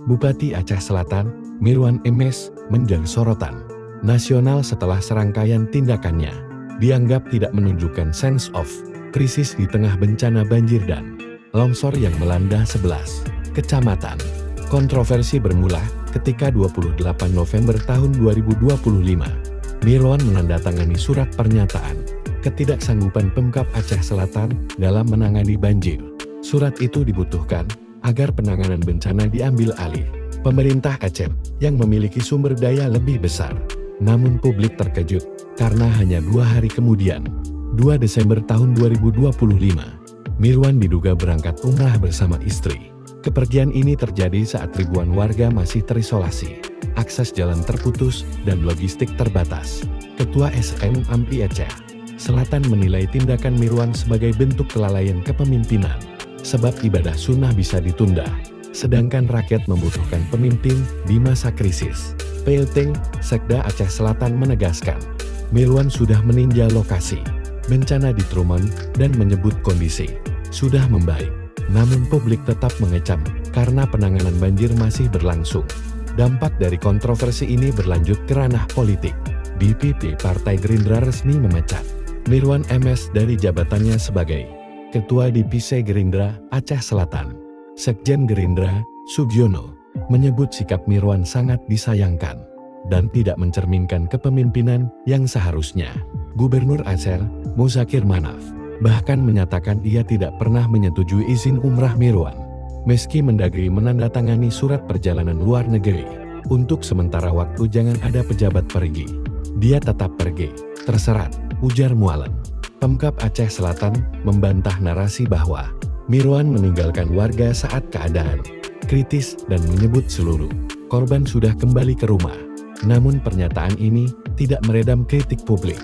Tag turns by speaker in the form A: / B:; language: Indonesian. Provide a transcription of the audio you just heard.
A: Bupati Aceh Selatan, Mirwan Emes, menjadi sorotan nasional setelah serangkaian tindakannya dianggap tidak menunjukkan sense of krisis di tengah bencana banjir dan longsor yang melanda 11 kecamatan. Kontroversi bermula ketika 28 November tahun 2025, Mirwan menandatangani surat pernyataan ketidaksanggupan Pemkab Aceh Selatan dalam menangani banjir. Surat itu dibutuhkan agar penanganan bencana diambil alih pemerintah Aceh yang memiliki sumber daya lebih besar. Namun publik terkejut karena hanya 2 hari kemudian, 2 Desember tahun 2025, Mirwan diduga berangkat umrah bersama istri. Kepergian ini terjadi saat ribuan warga masih terisolasi, akses jalan terputus, dan logistik terbatas. Ketua SM AMPI Aceh Selatan menilai tindakan Mirwan sebagai bentuk kelalaian kepemimpinan, sebab ibadah sunnah bisa ditunda, sedangkan rakyat membutuhkan pemimpin di masa krisis. PLT Sekda Aceh Selatan menegaskan, Mirwan sudah meninjau lokasi bencana di Truman dan menyebut kondisi sudah membaik. Namun publik tetap mengecam karena penanganan banjir masih berlangsung. Dampak dari kontroversi ini berlanjut ke ranah politik. DPP Partai Gerindra resmi memecat Mirwan Emes dari jabatannya sebagai Ketua DPC Gerindra Aceh Selatan. Sekjen Gerindra, Sugiono, menyebut sikap Mirwan sangat disayangkan dan tidak mencerminkan kepemimpinan yang seharusnya. Gubernur Aceh, Muzakir Manaf, bahkan menyatakan ia tidak pernah menyetujui izin umrah Mirwan. Meski Mendagri menandatangani surat perjalanan luar negeri, untuk sementara waktu jangan ada pejabat pergi. Dia tetap pergi, terserat, ujar Mualem. Pemkab Aceh Selatan membantah narasi bahwa Mirwan meninggalkan warga saat keadaan kritis dan menyebut seluruh korban sudah kembali ke rumah. Namun pernyataan ini tidak meredam kritik publik.